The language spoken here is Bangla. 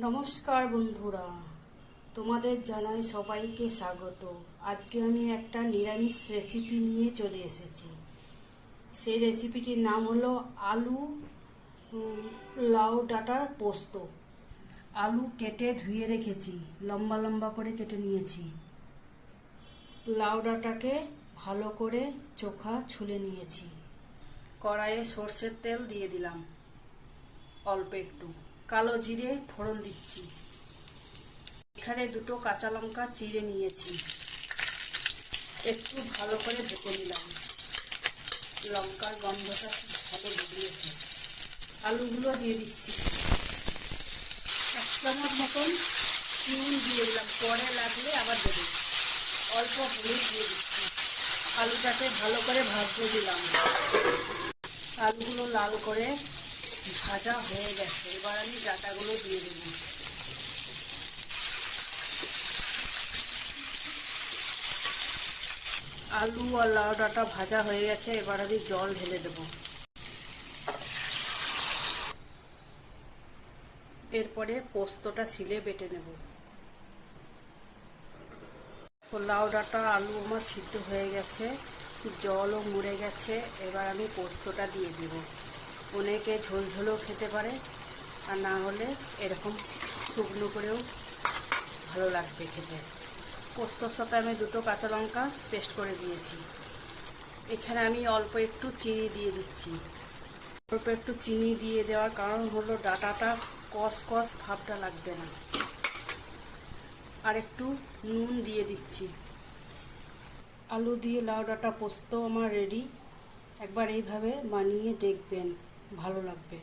নমস্কার বন্ধুরা, তোমাদের জানাই সবাইকে স্বাগত। আজকে আমি একটা নিরামিষ রেসিপি নিয়ে চলে এসেছি। সেই রেসিপিটির নাম হলো আলু লাউ ডাঁটার পোস্ত। আলু কেটে ধুয়ে রেখেছি, লম্বা লম্বা করে কেটে নিয়েছি। লাউ ডাঁটাকে ভালো করে চোখা ছুলে নিয়েছি। কড়াইয়ে সর্ষের তেল দিয়ে দিলাম অল্প একটু, কালো জিরে ফোড়ন দিচ্ছি। এখানে দুটো কাঁচা লঙ্কা চিড়ে নিয়েছি, একটু ভালো করে ভেজে নিলাম। লঙ্কার গন্ধটা ভালো বেরিয়েছে। আলুগুলো দিয়ে দিচ্ছি। 1 চামচ মতন নুন দিয়ে দিলাম, পরে লাগলে আবার দেবো। অল্প হলুদ দিয়ে দিচ্ছি। আলুটাকে ভালো করে ভাজতে দিলাম। আলুগুলো লাল করে ভাজা হয়ে গেছে, এবার আমি ডাঁটাগুলো দিয়ে দেব। আলু আর লাউ ডাঁটা ভাজা হয়ে গেছে, এবার আমি জল ঢেলে দেব। এরপরে পোস্তটা শিলে বেটে নেব। লাউ ডাঁটা আলু আমার সিদ্ধ হয়ে গেছে, জলও মুড়ে গেছে। এবার আমি পোস্তটা দিয়ে দেব। অনেকে ঝোল ঝোলও খেতে পারে, আর না হলে এরকম শুকনো করেও ভালো লাগবে খেতে। পোস্তর সাথে আমি দুটো কাঁচা লঙ্কা পেস্ট করে দিয়েছি। এখানে আমি অল্প একটু চিনি দিয়ে দিচ্ছি। অল্প একটু চিনি দিয়ে দেওয়ার কারণ হলো ডাঁটাটা কষ কষ ভাবটা লাগবে না। আর একটু নুন দিয়ে দিচ্ছি। আলু দিয়ে লাউ ডাঁটা পোস্ত আমার রেডি। একবার এইভাবে বানিয়ে দেখবেন, ভালো লাগবে।